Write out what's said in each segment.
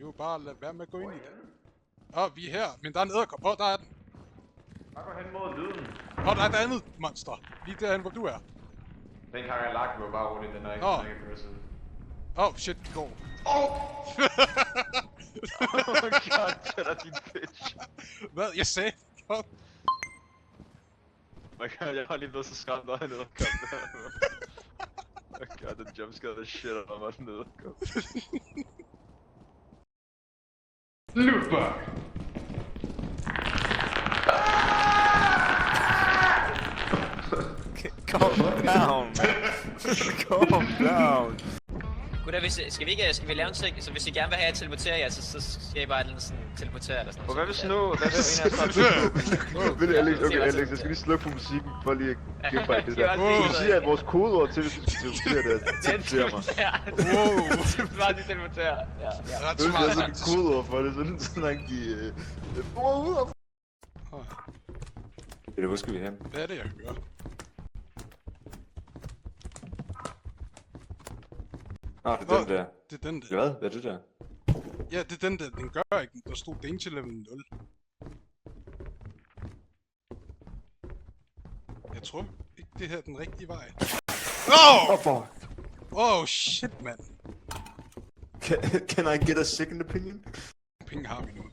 Vi må bare lade være med at gå ind i det. Vi er her, men der er en edderkop. Der er den. Bare gå hen mod lyden. Der er et andet monster. Lige derhen, hvor du er. Den kan jeg lagt mig bare roligt, den er ikke aggressiv. Shit, det går. Oh god, det er din bitch. Hvad? Jeg sagde kom. My god, jeg har lige blevet så skræmt af en edderkop der. Oh god, den jumpscare the shit out of mig, den edderkop. Lootbug! Calm down, man. Calm down. Gutter, skal vi lave en ting, så hvis I gerne vil have at teleportere jer, så skal I bare sådan teleportere eller sådan noget. Hvad hvis nu? Hvad hvis en af os Ved du, Alex, jeg skal lige slukke på musikken, for lige at give mig det der. Du siger, at vores kodeord til, hvis du skal teleportere det, teleportere mig. Wow! Bare de teleporterer. Ja. Du skal have sådan et kodeord for det, sådan at de... Hvor skal vi hen? Hvad er det, jeg hører? Det er den der. Det er den der. Hvad? Hvad er det der? Ja, det er den der. Den gør ikke. Der stod danger level 0. Jeg tror ikke, det her er den rigtige vej. Shit, mand. Can I get a second opinion? Penge har vi nu.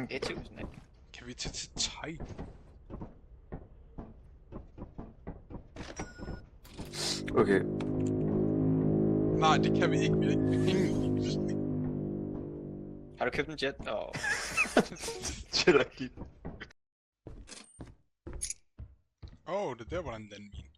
Det er 1000, ikke? Kan vi tage til Thai? Okay. Nej, det kan vi ikke. Vi har ikke penge. Har du købt en jet? Jet er givet. Det er der, hvor der er en landmine.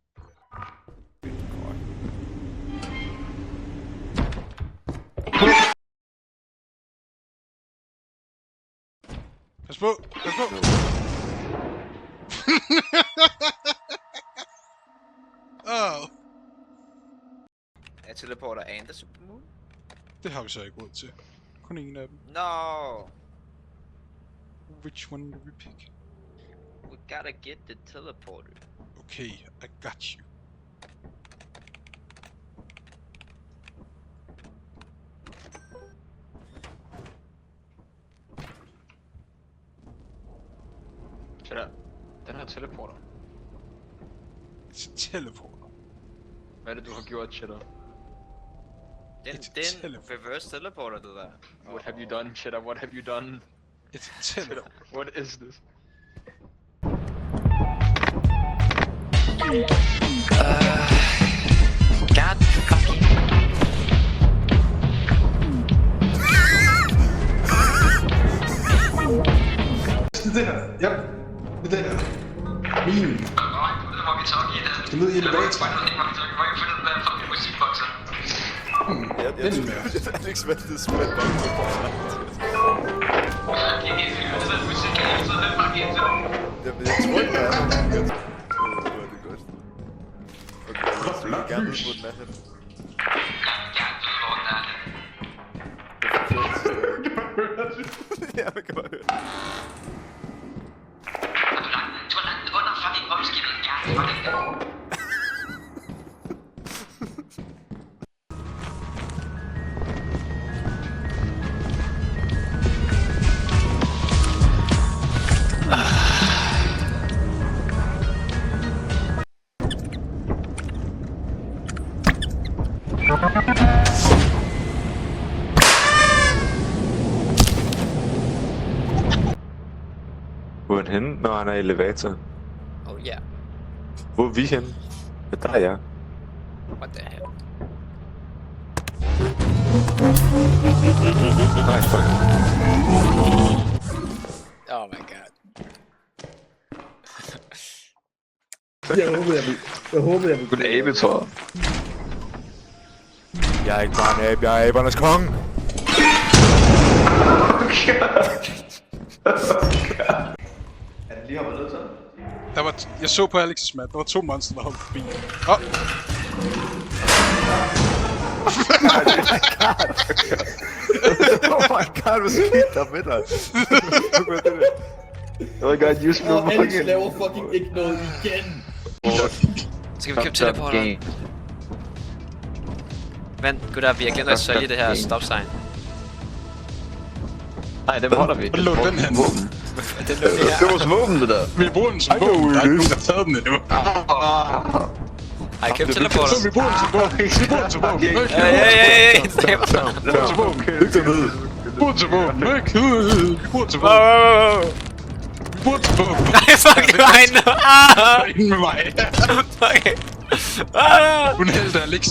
Pas på! Pas på! Jeg teleporter and the supermoon? Det har vi så ikke råd til. Kun ingen af dem. No! Which one do we pick? We gotta get the teleporter. Okay, I got you. Shut up. Den her teleporter. It's a teleporter. Hvad er det, du har gjort, Cheddar? Den reverse teleporter, det der. What have you done, Cheddar? What have you done? It's a teleporter. What is this? God fucking... Det der. Ja. Det der. Min. Det lød i elevator. Jeg tror, Alex valgte spille banko på sig. Jamen, jeg tror ikke, der er nogen. Det er godt. Okay, så vil jeg gerne ud på den anden. Ja, man kan bare høre det. Du har lagt under fucking omskibet. Ja, fucking. Hvor er han henne, når han er i elevator? Oh yeah. Hvor er vi henne? Ja, der er jeg. What the hell? Nej, fuck. Oh my god. Jeg håber, jeg vil Kun abe, tror jeg. Jeg er ikke bare en abe, jeg er abernes konge! Er den lige hoppet ned sådan? Jeg så på Alex's map, der var 2 monster, der hoppede forbi. Oh my god, hvad skete der med dig? Oh my god, you spilled Og Alex laver fucking ikke noget igen! Skal vi købe teleporter? Vent, gutter, vi har glemt at sælge det her stop sign. Nej, den holder vi. Hvor lå den hen? Det er vores våben, det der. Vi bruger den som våben. Der er ikke nogen, der har taget den endnu. Ej, køb teleporter. Så vi bruger den som våben. Vi bruger den som våben. Ja. Vi bruger den som våben. Vi bruger den som våben. Vi bruger den som våben. Vi bruger den som våben. Nej, fuck, det var hende. Ingen med mig. Okay. Hun hældte Alex.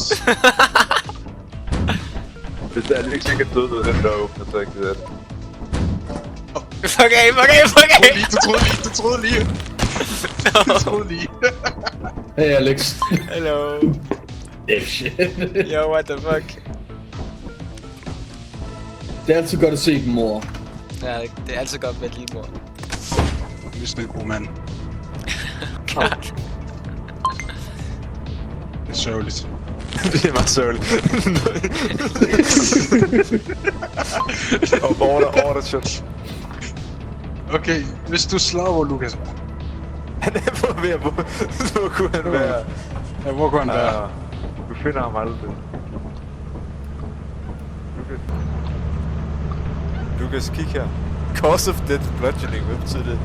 Hvis der er ikke sikkert død, ved den der åbner, så ikke det. Fuck af. Du troede lige. Du troede lige. Hey Alex. Hello. Shit. Yo, what the fuck? Det er altid godt at se dem, mor. Ja, det er altid godt med et lille mor. Hvis det er en god mand. Det er sørgeligt. Det er meget sørgeligt. Og order shot. Okay, hvis du slår, hvor Lukas var. Han er på ved at hvor kunne han være? Ja, hvor kunne han være? Du finder ham aldrig. Lukas, kig her. Cause of death bludgeoning, hvad betyder det?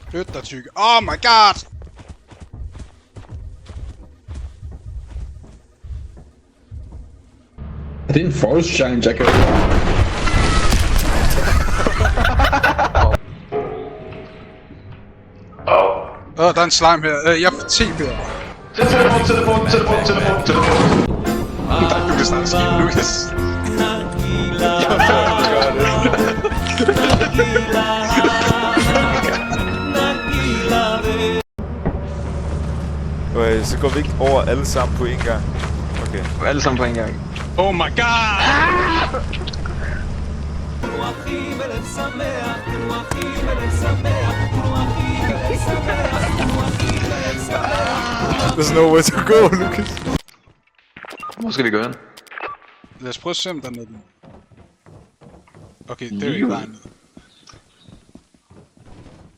Flyt dig, tykke. Oh my god! Er det en forest challenge, jeg kan Der er en slime her. Jeg får TP. Telefon. Du kan snart skifte, Lukas. Okay, så går vi ikke over alle sammen på en gang. Okay. Alle sammen på en gang. Oh my god! There's nowhere to go, Lucas. Hvor skal vi gå hen? Lad os prøve at se, om der er noget. Okay, det er jo ikke vejen ned.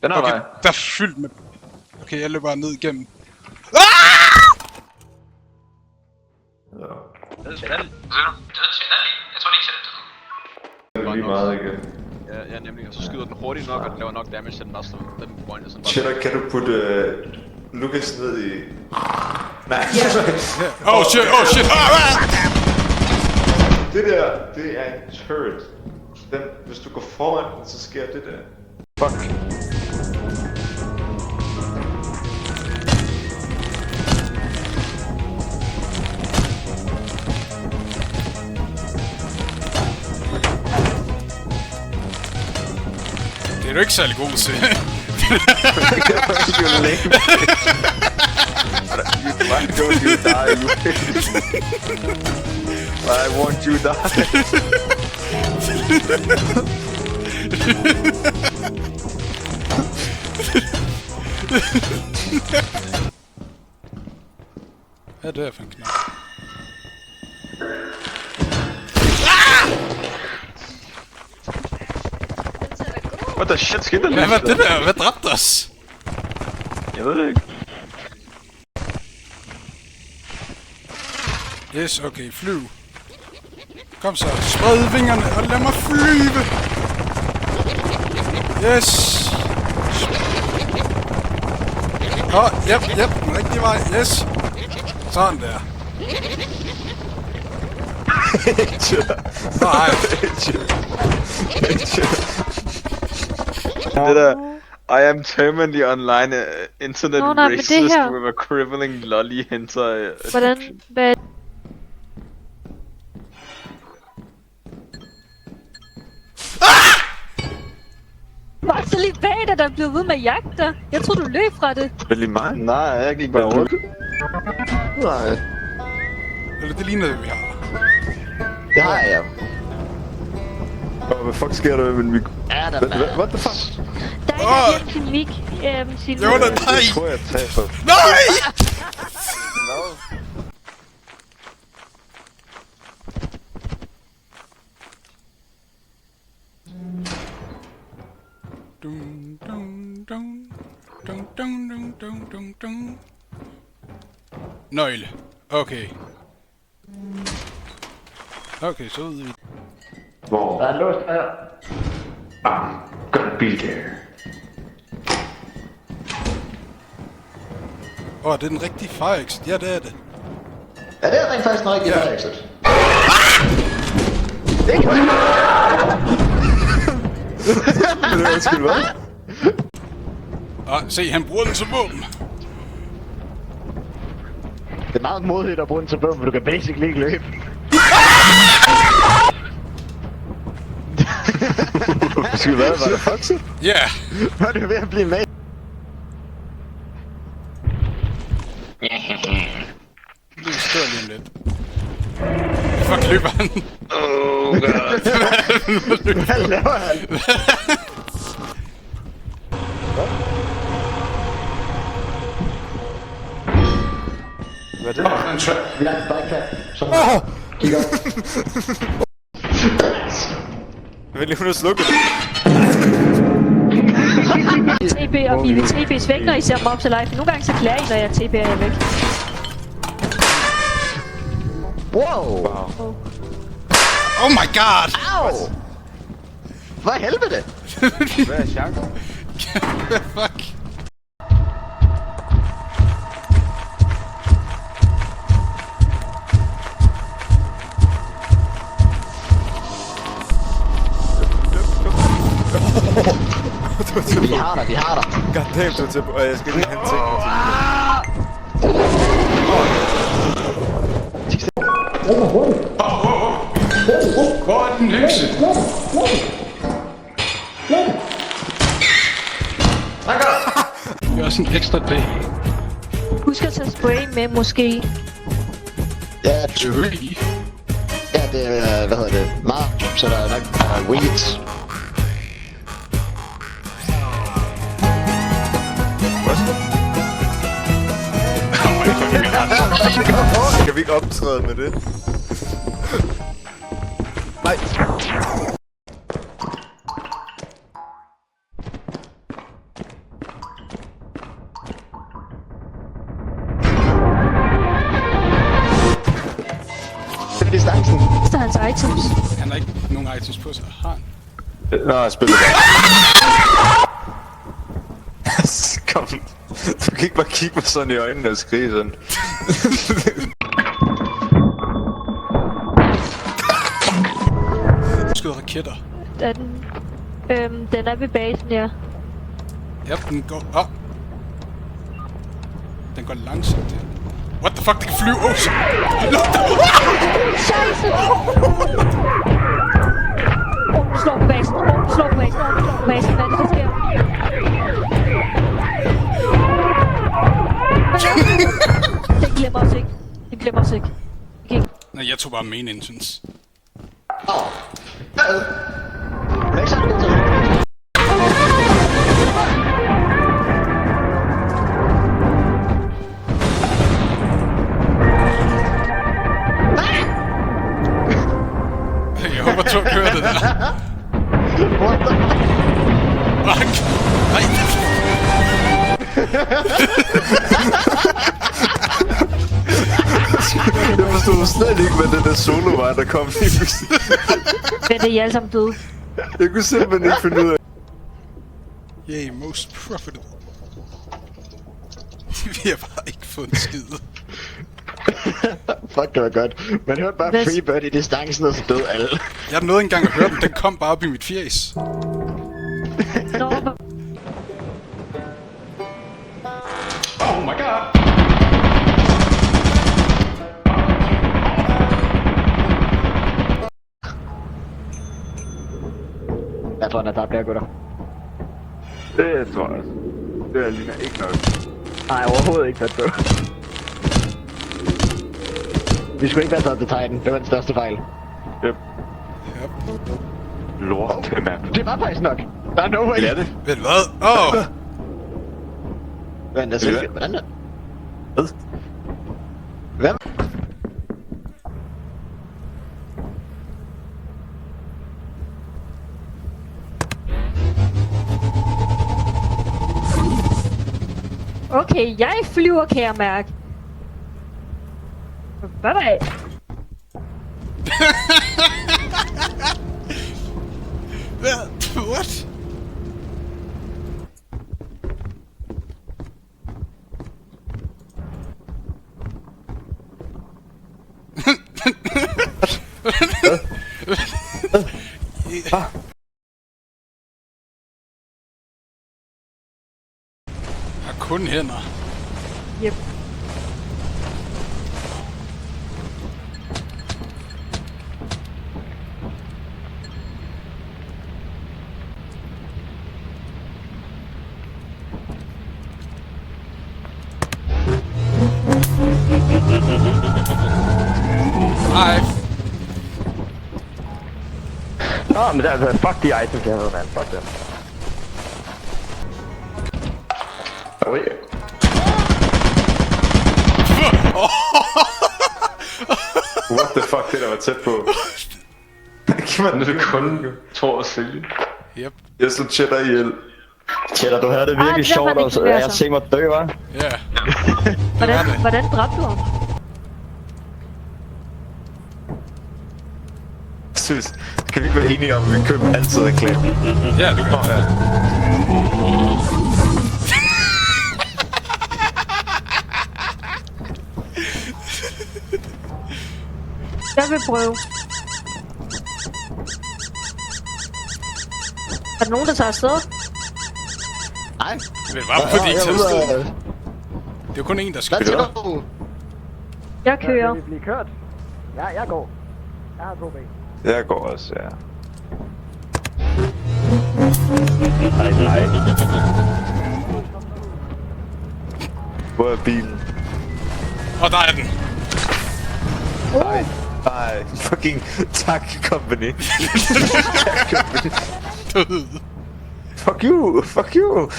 Den er Okay, vej. der er fyldt med... Okay, jeg løber ned igennem. Jeg tror, det ikke sætter Det er lige meget igen. Ja, nemlig. Og så skyder den hurtigt nok, og den laver nok damage til den også. Den pointer sådan bare. Cheddar, kan du putte Lucas ned i... Nej. Oh shit! Det der, det er en turret. Den, hvis du går foran den, så sker det der. Fuck. Det er du ikke særlig god til. Why don't you die, Lucas? Why won't you die? Hvad er det for en knap? What the shit skete der lige? Hvad var det der? Hvad dræbte os? Jeg ved det ikke. Yes, okay, flyv. Kom så, spred vingerne og lad mig flyve. Yes. Yep, den rigtige vej, yes. Sådan der. Nej. Det der... I am terminally online. Internet Nå, nej, men det racist her- with a crippling lolly hentai. Hvordan? Hvad? Var så lige bag dig, der blev ved med at jagte dig? Jeg troede, du løb fra det. Vel i mig? Nej, jeg gik bare rundt. Nej. Eller det ligner det, vi har. Det har jeg. Hvad fuck sker der med min mikro? What the fuck? Der er ikke sin mik. Sin Jo, der er dig! Jeg tror, jeg taber. Nej! Dun, dun, dun. Dun, dun, dun, dun, dun, dun. Nøgle. Okay. Okay, så ud vi. Hvor? Der er låst her. I'm gonna be there. Det er den rigtige fire exit. Ja, det er det. Ja, det er rent faktisk en rigtig fire exit. Det er undskyld, hvad? Se, han bruger den som våben. Det er meget modigt at bruge den til bøm, for du kan basically ikke løbe. Undskyld, hvad? Var det Foxy? Ja. Var det ved at blive med? Det står lige om lidt. Fuck, løber han? Oh god. Hvad laver han? Hvad er det? Vi har en biketrap. Så kig op. Vent lige, hun er slukket. TB og mine TB's væk, når I ser Mobs Alive. Nogle gange så klager I, når jeg TB er væk. Wow. Oh my god! Au! Hvad helvede? Hvad er chancen? Fuck. Vi har dig, vi har dig. Goddamn, du er til... Jeg skal lige hente ting. Hvor er den hekse? Det er også en ekstra dag. Husk at tage spray med, måske. Ja, ja, det er, hvad hedder det, meget, så der er nok weeds. Kan vi ikke optræde med det? Nej. Det er distancen. Det er hans items. Han har ikke nogen items på sig. Har han? Nå, jeg spiller bare. Kom. Du kan ikke bare kigge mig sådan i øjnene og skrige sådan. Skød raketter. Er den... den er ved basen, ja. Ja, den går... Den går langsomt, ja. What the fuck, det kan flyve! Oh, shit! Scheisse! Slå på basen, slå på basen, slå på basen. Hvad er det, der sker? Den glemmer os ikke. Den glemmer os ikke. Okay. Nej, jeg tog bare main entrance. Men så er det Jeg håber, du kører det der. Fuck! Nej! Jeg forstod slet ikke, hvad den der solo var, der kom lige pludselig. Men det er I alle sammen døde. Jeg kunne simpelthen ikke finde ud af. Yay, most profitable. Vi har bare ikke fået en skid. Fuck, det var godt. Man hørte bare Hvad? Freebird i distancen, og så døde alle. Jeg nåede engang at høre den. Den kom bare op i mit fjes. Nå, Oh my god! Jeg tror, han er tabt der, gutter. Det tror jeg også. Det ligner ikke nok. Nej, overhovedet ikke tæt på. Vi skulle ikke være taget til Titan. Det var den største fejl. Yep. Lort, mand. Det var faktisk nok. Der er no way. Det er det. Ved du hvad? Åh! Vent, Hvad? hvordan er det? Hvad? Hvem? okay, jeg flyver, kan jeg mærke. Hvad da? What? Har kun hænder. Yep. Ej, Nå, men det er altså, fuck de items, jeg havde, mand. Fuck dem. Oj. What the fuck, det der var tæt på. Giv mig den kun tror at sælge. yep, Jeg slår Cheddar ihjel. Cheddar, du havde det virkelig det er sjovt, man og så ikke jeg altså. tænkte mig dø, hva'? ja. Hvordan dræbte du ham? Synes, kan vi ikke være enige om, at vi køber altid reklame? Ja, det gør jeg. Jeg vil prøve. Er der nogen, der tager afsted? Nej. Det var fordi jeg er til ude sted. af... Det er jo kun en, der Hvad skal. tænker du? Jeg kører. Blive kørt? Ja, jeg går. Jeg har 2 ben. Jeg går også, ja. Nej. Hvor er bilen? Og der er den. Nej, fucking tak, company. Død. Fuck you, fuck you.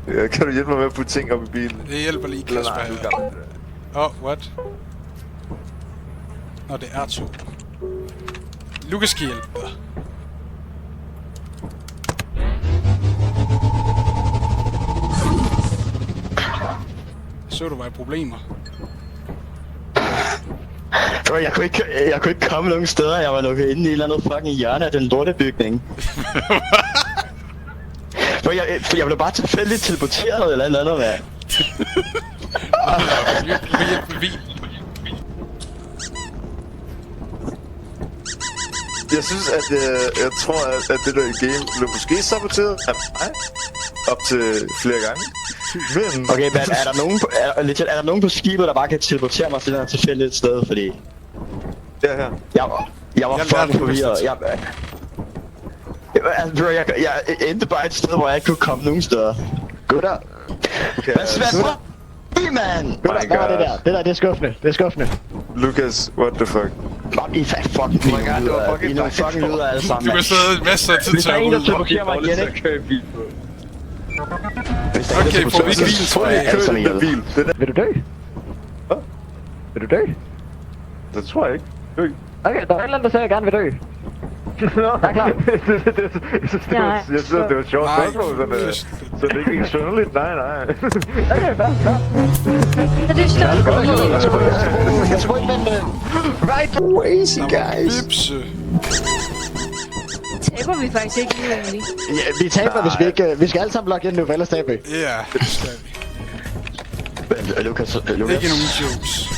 Ja, kan du hjælpe mig med at putte ting op i bilen? Det hjælper lige, Eller Kasper. nej, du her. kan. What? Nå, det er to. Lukas skal hjælpe dig. Så du var i problemer. Jeg kunne ikke komme nogen steder. Jeg var lukket inde i et eller andet fucking hjørne af den lortebygning. For jeg blev bare tilfældigt teleporteret eller noget andet, mand. Du kan hjælpe med vin. Jeg synes, at jeg tror, at det der game blev måske saboteret af mig op til flere gange. Men... Okay, men er der nogen på skibet, der bare kan teleportere mig til det her tilfældigt sted, fordi... Ja, her. Jeg var fucking forvirret. Jeg endte bare et sted, hvor jeg ikke kunne komme nogen steder. Gutter. Okay, Hvad mand? Gutter, hvad var det der? Det der, det er skuffende. Det er skuffende. Lucas, what the fuck? I fucking my god, det var fucking nogle fucking lyder alle sammen, Du kan stadig masser af tid Hvis til der er at en, der ud. teleporterer mig igen, ikke? Hvis der er en, der Okay, får vi teleporterer ikke mig, vin så tror jeg tilbage? alle Kør sammen den der ihjel. bil. Det der. Vil du dø? Hvad? Vil du dø? Det tror jeg ikke. Dø. Okay, der er et eller andet, der siger, at jeg gerne vil dø. Jeg er klar. Jeg synes, det var sjovt Nej, spørgsmål, sådan, det- så det er ikke helt sønderligt. Nej. Okay, fair. Er det stort? Jeg tror ikke, men... Right crazy, guys. Bipse. Taber vi faktisk ikke lige egentlig. Ja, vi taber, hvis vi ikke... Vi skal alle sammen logge ind nu, for ellers taber vi. Ja, det skal vi. Lukas. Ikke nogen jokes.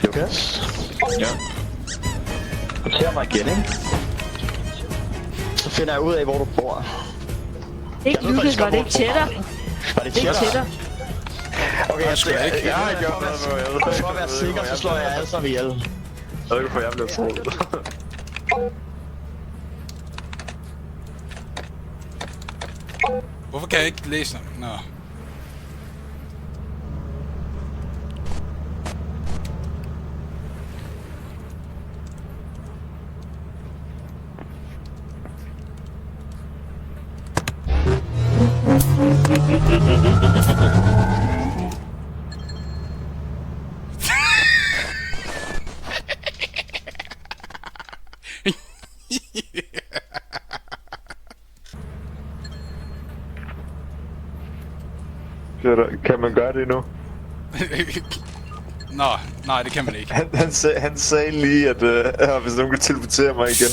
Lukas? Ja? Porter mig igen, ikke? Så finder jeg ud af, hvor du bor. Ikke Lucas, var det ikke Cheddar? Var det Det er ikke Cheddar? Cheddar. Okay, sgu da ikke. Jeg har ikke gjort noget. for at være sikker, så slår jeg alle sammen ihjel. Jeg ved ikke, hvorfor jeg blev troet. Hvorfor kan jeg ikke læse dem? Nå. Kan man gøre det nu? Nå, nej, det kan man ikke. Han sagde lige, at hvis nogen kan teleportere mig igen.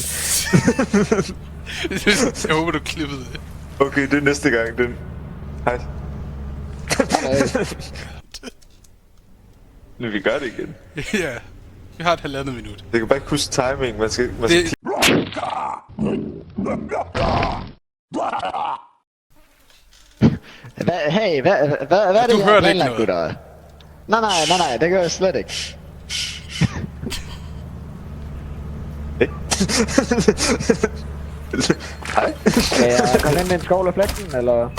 Jeg håber, du klippede det. Okay, det er næste gang, den. Hej. Nu vi gør det igen. Ja, vi har et 1,5 minut. Jeg kan bare ikke huske timing, man skal Det... Hey, hvad er det, Du jeg har hørte ikke planlagt, noget. gutter? Nej, det gør jeg slet ikke. Hej. Skal jeg komme ind med en skovl af flekten, eller?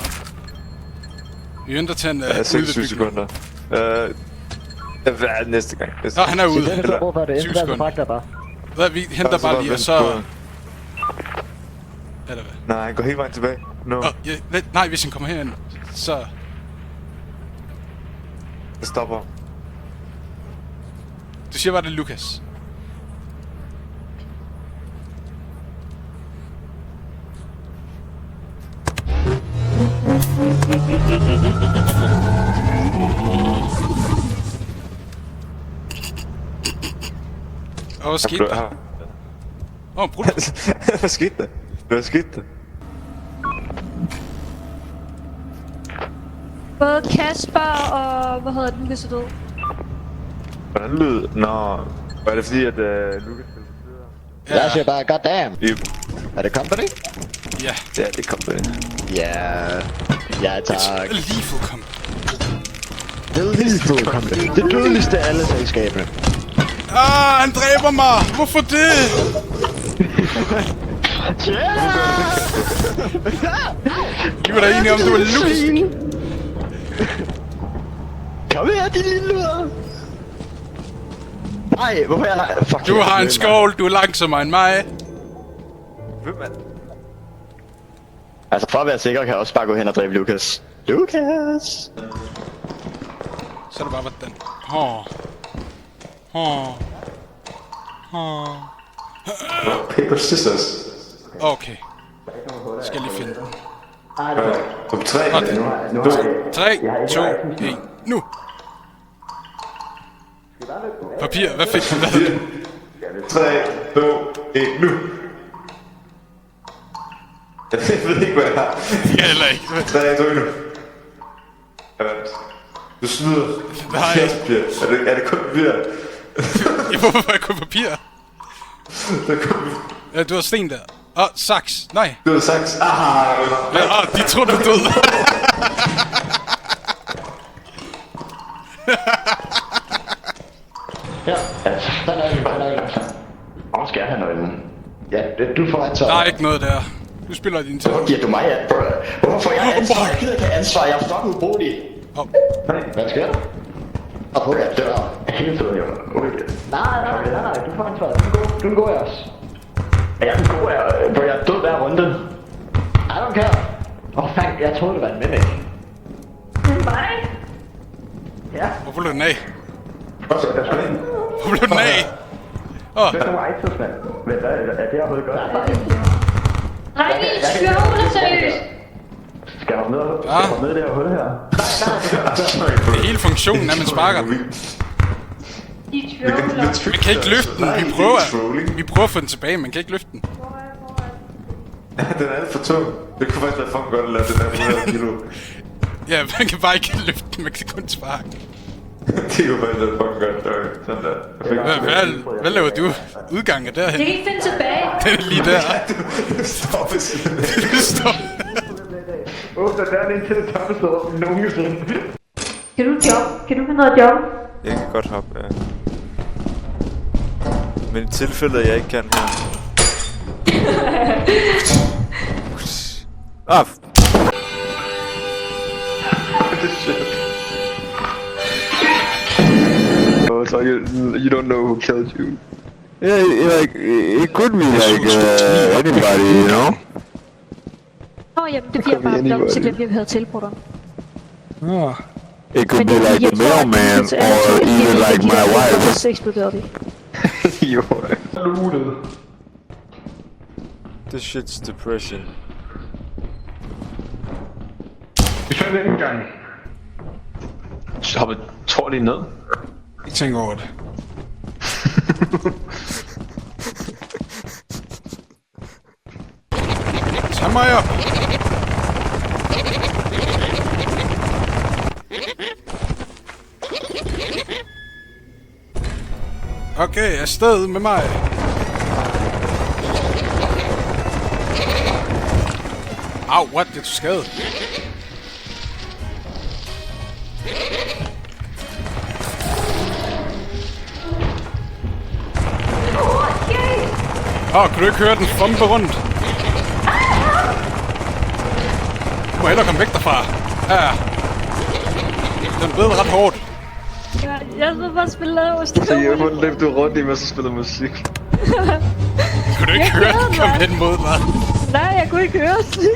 Vi venter til en Ja, 26 sekunder. Hvad er det næste gang? Nå, han er ude. Det er det, brug for det. 20 Indtil så sekunder. fragter jeg bare. Hvad, vi henter bare lige, og så... Eller hvad? Nej, han går hele vejen tilbage. No. Ja, nej, hvis han kommer herind, så... Jeg stopper. Du siger bare, det er Lukas. Og hvad skete der? Brud. Hvad skete der? Hvad skete der? Både Kasper og... Hvad hedder den, hvis du død? Hvordan lød? Nå, var det fordi, at Lukas... Jeg siger bare, goddamn. Yep. Er det company? Ja. Ja, det kom det. Ja, tak. Lethal Company. Det er lethal company. Det dødeligste af alle selskaberne. Han dræber mig! Hvorfor det? Vi var da enige om, det var Lukas. Kom her, de lille luder. Nej, hvorfor er jeg... Fuck, Du har en skål, du er langsommere end mig. Hvem er... Altså, for at være sikker, kan jeg også bare gå hen og dræbe Lukas. Lukas! Så er det bare, hvordan... Paper Scissors. Okay. Skal jeg lige finde den. Om 3. 3, 2, 1, nu! Papir, hvad fik du? Hvad hed det? 3, 2, 1, nu! Jeg ved ikke, hvad jeg har. Jeg heller ikke. 3, 2, 1, nu! Du snyder. Nej. Er det kun papir? Ja, hvorfor var jeg kun papir? Ja, du har sten der. Saks. Nej. Du har saks. De tror du er død. Ja, sådan er det. Hvor skal jeg have nøglen? Ja, du får ansvar. Der er ikke noget der. Du spiller din tid. Hvorfor giver du mig hvorfor får jeg ansvar? Jeg gider ikke have ansvar, jeg er fucking ubrugelig. Hvad sker der? Okay, jeg dør. Hele tiden, jo. Nej, du får ansvar. Du går jeg også. Ja, den gode er, hvor jeg er død hver runde. I don't care. Fanden, jeg troede det var en mimic. Det er mig. Ja. Hvor blev den af? Hvorfor er det? Hvor blev den af? Hvad er der items, mand? Hvad er det overhovedet godt? Nej, det er skjåle, seriøst. Skal jeg hoppe ned i det her hul her? Det er hele funktionen, at man sparker den. De tvivler. Man kan ikke løfte den. Vi prøver at få den tilbage, man kan ikke løfte den. Den er alt for tung. Det kunne faktisk være fucking godt at lade den her 100 kilo. Ja, man kan bare ikke løfte den, man kan kun sparke den. Det kunne faktisk være fucking godt. Sådan der. Hvad laver du? Udgangen er derhen. Jeg kan ikke finde tilbage. Den er lige der. Du står ved siden af. Du står... Åbner døren ind til det tomme sted nogensinde. Kan du job? Kan du have noget job? Jeg kan godt hoppe, ja. Men i tilfælde, at jeg ikke kan her. Oh, so you don't know who killed you. Yeah, like, it could be like anybody, you know? Jamen, det bliver bare dumt, så glemte jeg, vi havde tilbrudt. It could be like the mailman, or even like my wife. Så eksploderede vi. Jo. This shit's depression. Vi fandt en gang. Hopper Thor lige ned? Ikke tænk over det. Tag mig op! Okay, afsted med mig. Au, what? Det er skadet. Kan du ikke høre den fombe rundt? Du må hellere komme væk derfra. Ja. Den blev ret hårdt. Jeg sidder bare og spiller Så jeg får den løbet rundt i, mens jeg spiller musik. Kunne du ikke høre den komme hen mod mig? Nej, jeg kunne ikke høre det.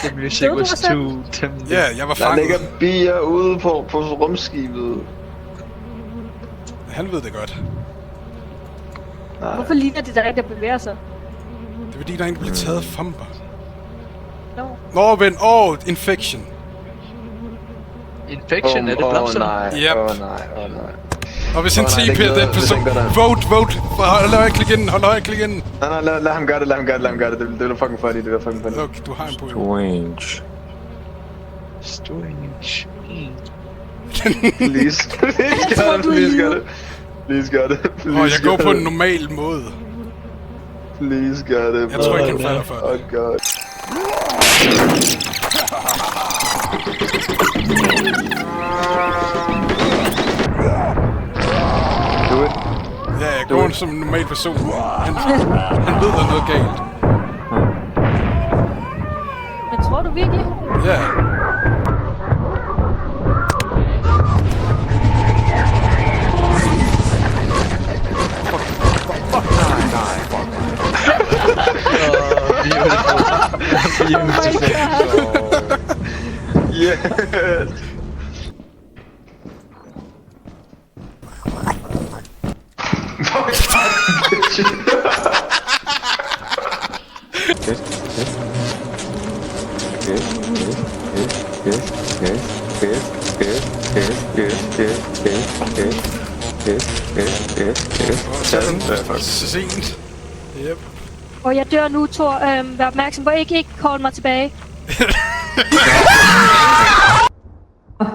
The music was too tempting. Ja, jeg var Der fanget. ligger bier ude på rumskibet. Han ved det godt. Hvorfor ligner det der ikke, der bevæger sig? Det er fordi, der er en, der bliver taget famper. No. Nå, ven. Infection. Infection, er det blomster? Yep. Nej. Og hvis en nej, TP det er er den ikke person... noget, det Vote! Hold højre klik ind, Nej, lad ham gøre det. Det bliver fucking funny, Okay, du har en point. Strange. Please gør det. Jeg går på en normal måde. Please gør det. Jeg tror ikke, han falder for det. Oh god. Do it. Ja, jeg går som en normal person. Han ved, der er noget galt. Men tror du virkelig? Ja. Oh my god. Yes. Så sent. Yep. Og jeg dør nu, Thor. Vær opmærksom på, ikke call mig tilbage.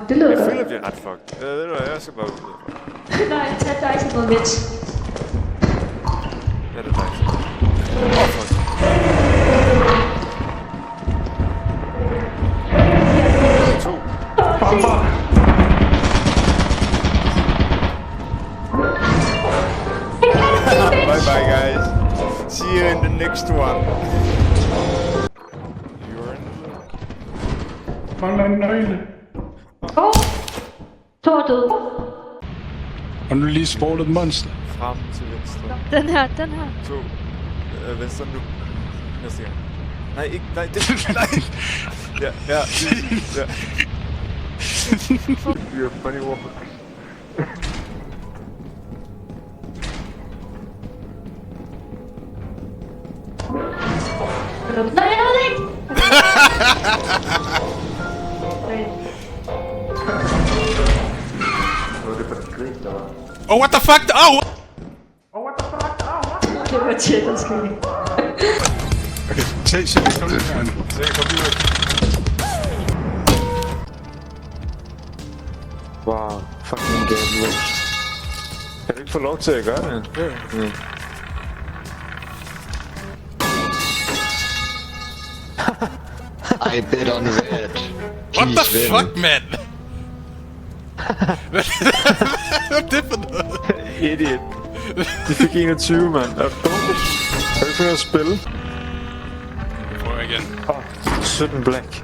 Det lyder godt. Jeg føler, vi er ret fucked. Ved du hvad, jeg skal bare ud. Nej, tag dig ikke noget midt. Ja, det er faktisk. Fuck. Bye bye guys. See you in the next one. You're in the Mangler en nøgle. Thor er død. Og nu lige spawnet et monster. frem til venstre. Den her. 2. Venstre nu. Næste gang. Nej, ikke. Nej, det. Nej. Ja. You're a funny woman. Nej, jeg ved ikke! Oh, what the fuck? Oh! Det var tæt, der skete. Okay, se, kom ud her. Se, kom ud. Wow, fucking game witch. Kan du ikke få lov til at gøre det? Ja. I bet on red. What the fuck, man? Hvad er det for noget? Idiot. De fik 21, mand. Er du dum? Kan du ikke finde at spille? Prøv igen. 17 black.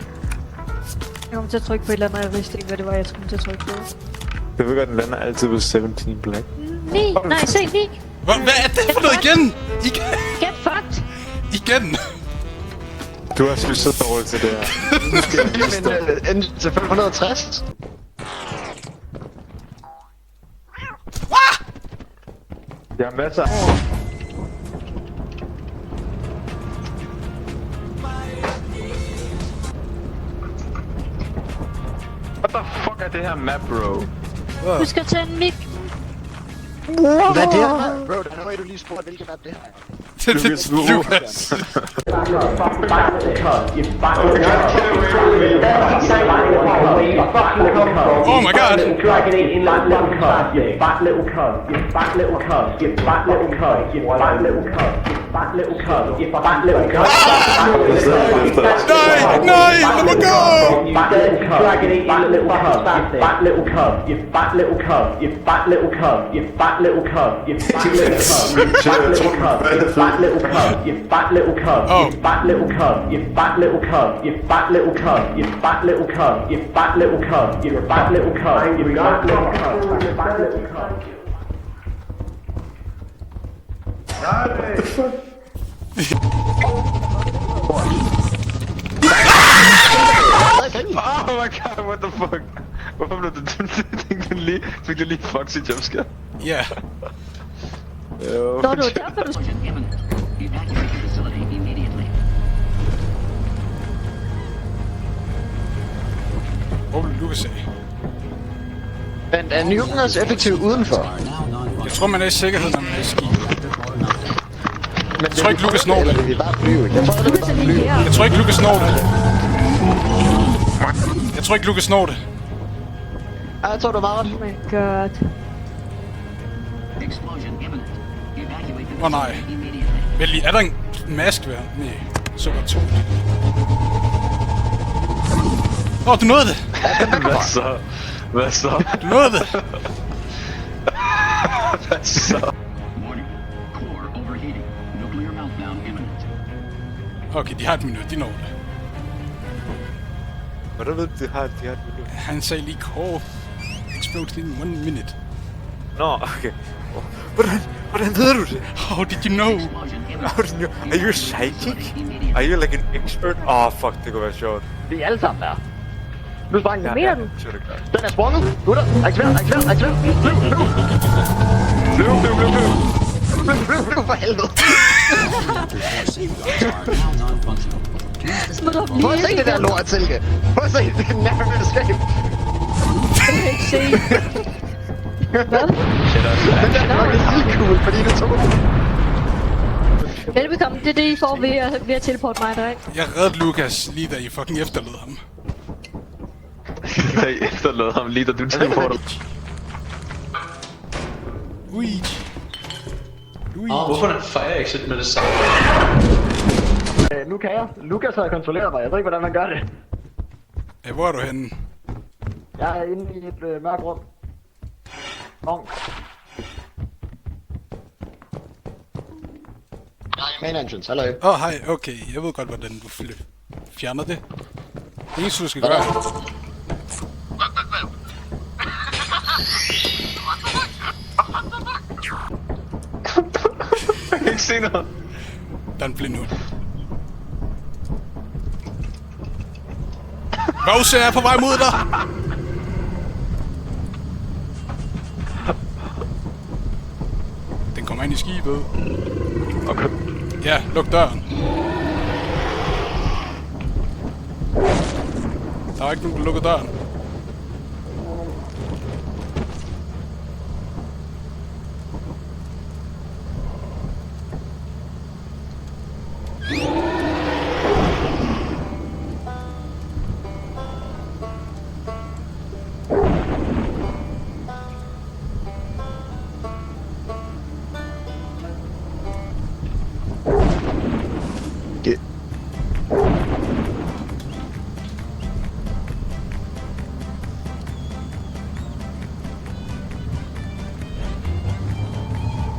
Jeg kommer til at trykke på et eller andet, jeg vidste ikke, hvad det var, jeg skulle til at trykke på. Jeg ved godt, den lander altid på 17 black. 9! Nej, se 9! Hvad er det for noget igen? Get fucked! Igen! Du har spillet så dårligt til det her. Nu skal jeg vise dig. Men til 560? Jeg har masser. the fuck er det her map, bro? Du skal tage en mik. Hvad er det her? Bro, der er noget, du lige spurgte, hvilken map det her er. Lucas. Oh my god! Nej, lad mig gå! Fat little cub, you fat little cub, oh. You fat little cub, you fat little cub, you fat little cub, you fat little cub, you fat little cub, you fat little cub, you fat little cub, you fat little cub. Oh my god, what the fuck? Hvorfor blev det fik du lige Foxy jumpscare? Ja. Nå, det var derfor, du... Hvor vil Lucas sige? Men er nuken også effektiv udenfor? Jeg tror, man er i sikkerhed, når man er i ski. Jeg tror ikke, Lucas når det. Jeg tror ikke, Lucas når det. Jeg tror ikke, Lucas når det. Jeg tror, du er meget ret. Oh my god. Åh nej. Vel lige, er der en mask ved ham? Nej, så godt to. Åh, du nåede det! Hvad så? Hvad så? Du nåede det! Hvad så? Okay, de har et minut, de når det. Hvordan ved du, de har et minut? Han sagde lige core explodes in 1 minute. Nå, okay. Hvordan ved du det? How did you know? How did you know? Are you psychic? Are you like an expert? Oh, fuck, det kunne være sjovt. Vi er alle sammen der. Nu sprang den. Mener du? Den er sprunget. Gutter, aktiver. Løb for helvede. Prøv at se det der lort, Silke. Prøv at se, det er never escape. Jeg kan ikke se. Hvad? Den der er nok helt cool, fordi du tog den. Velbekomme, det er det, I får ved at teleporte mig der, ikke? Jeg reddede Lucas lige da I fucking efterlod ham. Jeg efterlod ham lige da du teleporter. Luigi. Hvorfor er der en fire exit med det samme? Nu kan jeg. Lucas har kontrolleret mig. Jeg ved ikke, hvordan man gør det. Hvor er du henne? Jeg er inde i et mørkt rum. Monk. Main entrance, hallo. Hej, okay. Jeg ved godt, hvordan du fjerner det. Det eneste, du skal gøre. Jeg kan ikke se noget. Der er en blind nu. Bowser er på vej mod dig! Den kommer ind i skibet. Okay. Ja, luk døren. Der er ikke nogen, der lukker døren.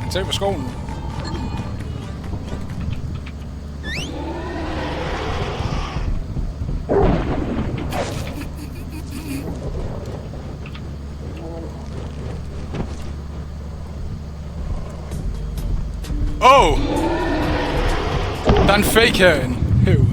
Han tager på skoven. Oh! Der er en fake herinde. Herude.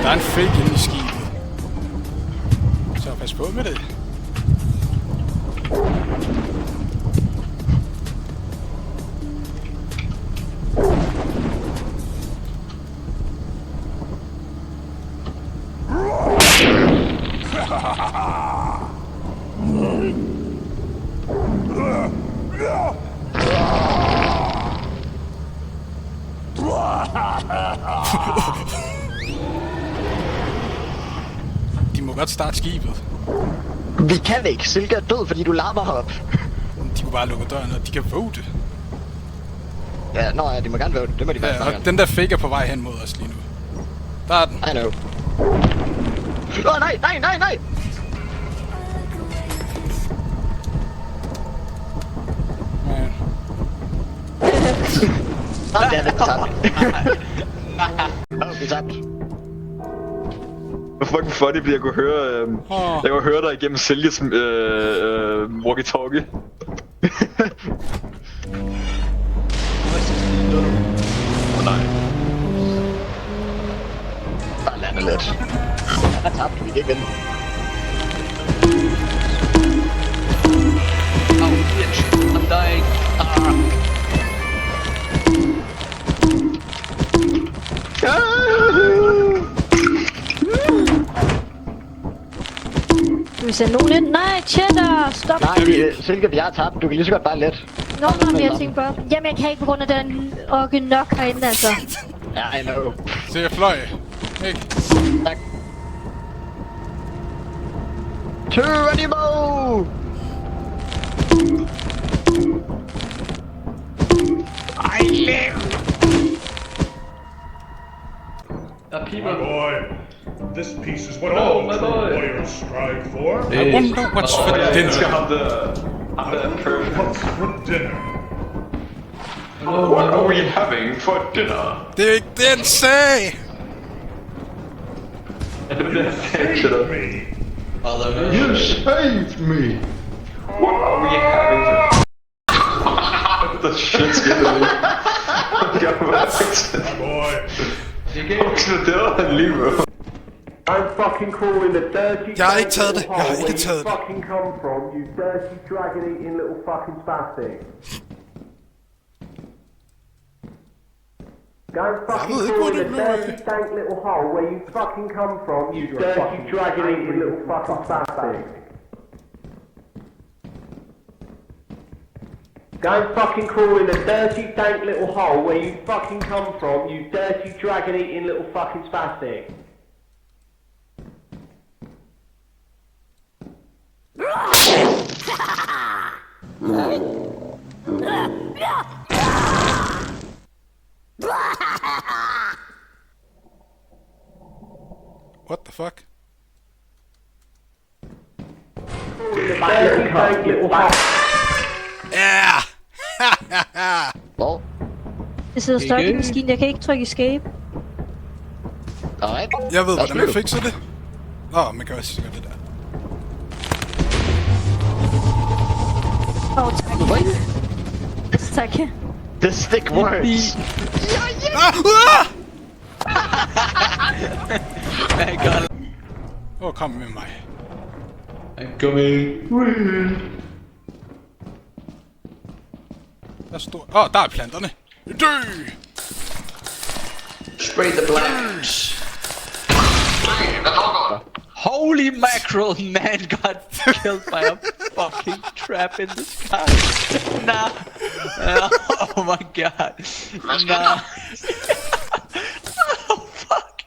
Der er en fake inde i skibet. Så pas på med det. De må godt starte skibet. Vi kan ikke. Silke er død, fordi du larmer herop. De kunne bare lukke døren, og de kan vote. Ja, nå ja, de må gerne vote. Det må de Ja, faktisk og gerne. den der fake er på vej hen mod os lige nu. Der er den. I know. Nej, nej, nej, nej! Man. Nej, det er lidt tabt. Vi er tabt. Hvor fucking funny, fordi jeg kunne høre, jeg kunne høre dig igennem Siljes walkie-talkie. Nej. Bare lande lidt. Jeg er tabt, vi kan ikke vinde. Oh, bitch. I'm dying. Skal vi sende nogen ind? Nej, Cheddar, stop. Nej, Silke, vi er tabt. Du kan lige så godt bare let. Nå, men jeg tænkte bare... Jamen, jeg kan ikke på grund af den orke nok herinde, altså. Ja, I know. Så jeg fløj. Ikke? Tak. Tyranimo! I live! My boy, this piece is what all true warriors strive for. I wonder what's for dinner. What's for dinner? What are we having for dinner? Det er ikke det, han sagde! Save me! You saved me! What are we having for... What the shit's getting me? My boy, I'm fucking calling the dirty... Jeg har ikke taget det. Jeg har ikke taget det. fucking come from, you dirty dragon eating little fucking spastic. Go and fucking call the dirty stank little hole where you fucking come from, you dirty dragon eating little fucking spastic. Go and fucking crawl in the dirty, dank little hole where you fucking come from, you dirty, dragon-eating little fucking spastic. What the fuck? Dirty, dank little hole. Ja! Hvor? Jeg sidder stuck i maskinen, jeg kan ikke trykke escape. Alright. Jeg ved, hvordan man fikser det. Nå, man kan også gøre det der. Åh, tak. Tak. The stick works. Kom med mig. Der står... der er planterne. Dø! Spray the blast. Holy mackerel, man got killed by a fucking trap in the sky. Nah. Oh my god. Nah. Oh fuck.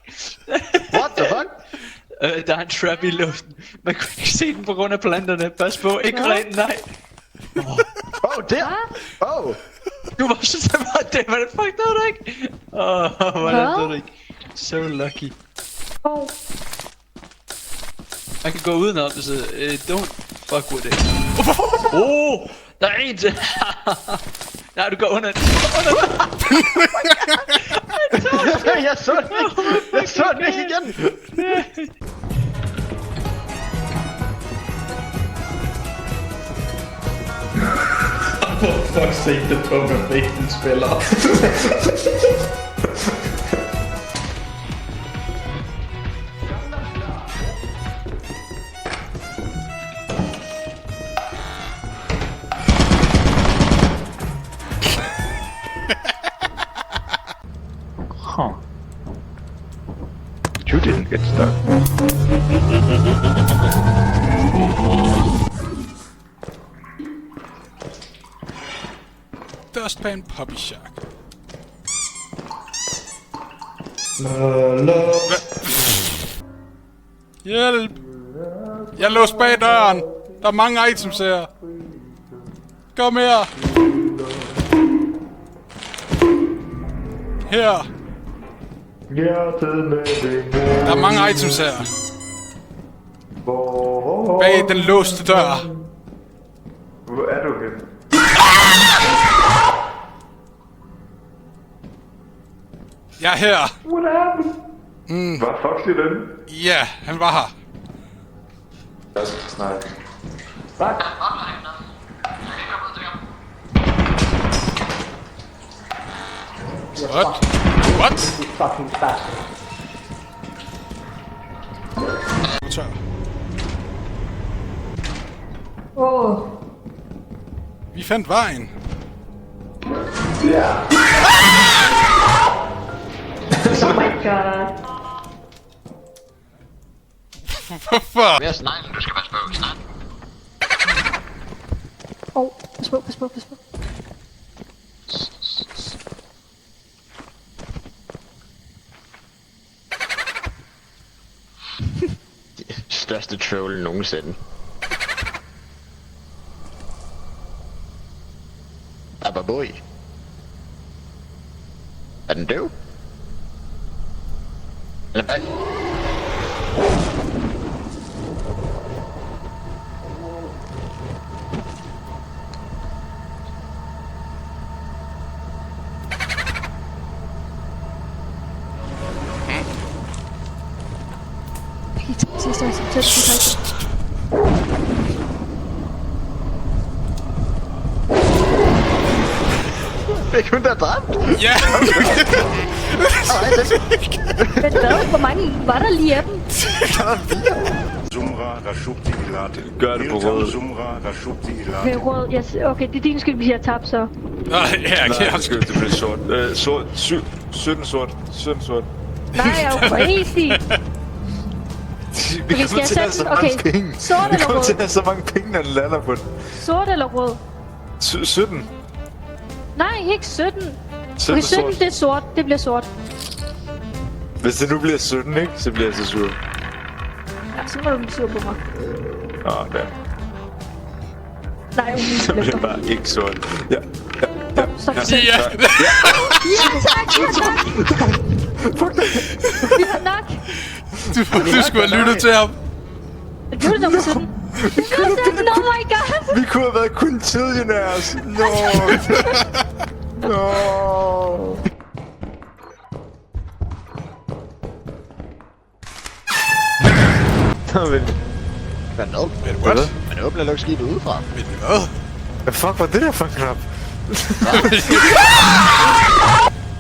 What the fuck? Der er en trap i luften. Man kunne ikke se den på grund af planterne. Pas på, ikke rent, nej. Oh, der! Oh! Du var så simpelthen det, var det fuck, det var det ikke? Hvordan det var det ikke? So lucky. Man kan gå udenom, så don't fuck with it. Der er en til! Nej, du går under den. Jeg så den ikke! Jeg så den ikke igen! for fuck's sake, det pokerface, den spiller. Get stuck. Dustpan Puppy Shark. Hjælp! Jeg er låst bag døren. Der er mange items her. Kom her. Her. Der er mange items her. Bag den låste dør. Hvor er du henne? Jeg er her. What happened? Var Foxy den? Ja, han var her. Jeg skal snakke. What? What? Fucking spastic. Tør. Vi fandt vejen. Oh my god. Hvorfor? Mere sneglen, du skal passe på. Sneglen. Pas på, pas på, pas på. Største troll nogensinde. Ababoy. Er den død? Eller hvad? Fik hun der dræbt? Ja! Men hvad? Hvor mange var der lige af dem? Gør det på rød. Okay, råd. Okay, det er din skyld, hvis jeg tabte så. Nej, ja, okay. Nej, det bliver sort. Sort. 17 sort. 17 sort. Nej, jeg er jo crazy. Vi Okay, skal jeg sætte den? Okay, sort Vi eller kommer til at rød? have så mange penge, når den lander på den. Sort eller rød? 17. Nej, ikke 17. 17 Okay, 17 sort. det er sort. Det bliver sort. Hvis det nu bliver 17, ikke? Så bliver jeg så sur. Ja, så må du blive sur på mig. Åh, der. Nej, Så bliver det bare ikke sort. Ja. Stop. Ja! Ja, tak, ja, tak. Vi har nok. Du skulle have lyttet til ham. Du er nummer 17. Du er 17, oh my god. Vi kunne have været quintillionaires. No. No. Hvad nu? What? Man åbner nok skibet udefra. Hvad? Hvad fuck var det der for en knap?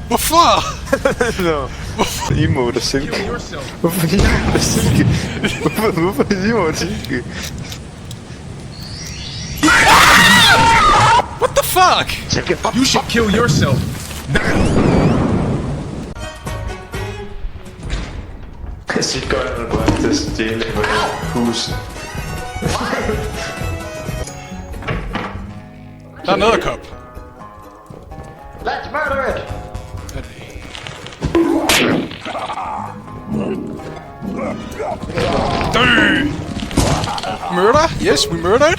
Hvorfor? No. Emote og silke. Hvorfor emote og silke? Hvorfor emote og silke? What the fuck? You should kill yourself. Sig godt, når du er til at stjæle på hus. Der er noget kop. Let's murder it! Dø! Murder? Yes, we murdered.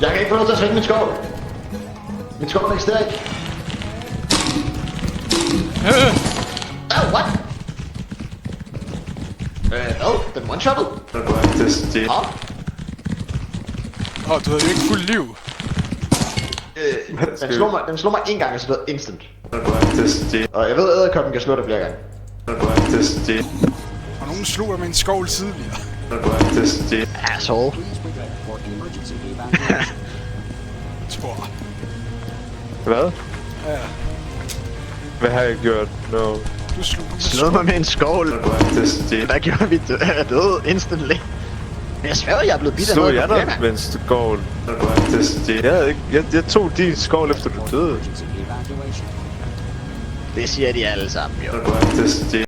Jeg kan ikke få lov til at svinge min skål. Min skål eksisterer ikke. Oh, what? Hvad? Den one-shoppet? Når du er til at stjæle. Åh, du havde jo ikke fuld liv. Den slog mig en gang, og så døde instant. Når du er til at stjæle. Og jeg ved, at æderkoppen kan slå dig flere gange. Når du er til at stjæle. Og nogen slog dig med en skovl tidligere. Når du er til at stjæle. Asshole. Tror. Hvad? Ja, Hvad har jeg gjort? No. du slog mig med Slå mig med en skål. Når du er til at stjæle. Der gjorde vi døde instantly. Men jeg sværger, jeg er blevet bidt af Slog noget jeg problem. dig med en skål? Når du er til at stjæle. Jeg havde ikke... Jeg tog din skål efter du døde. Det siger de alle sammen, jo. Når du er til at stjæle.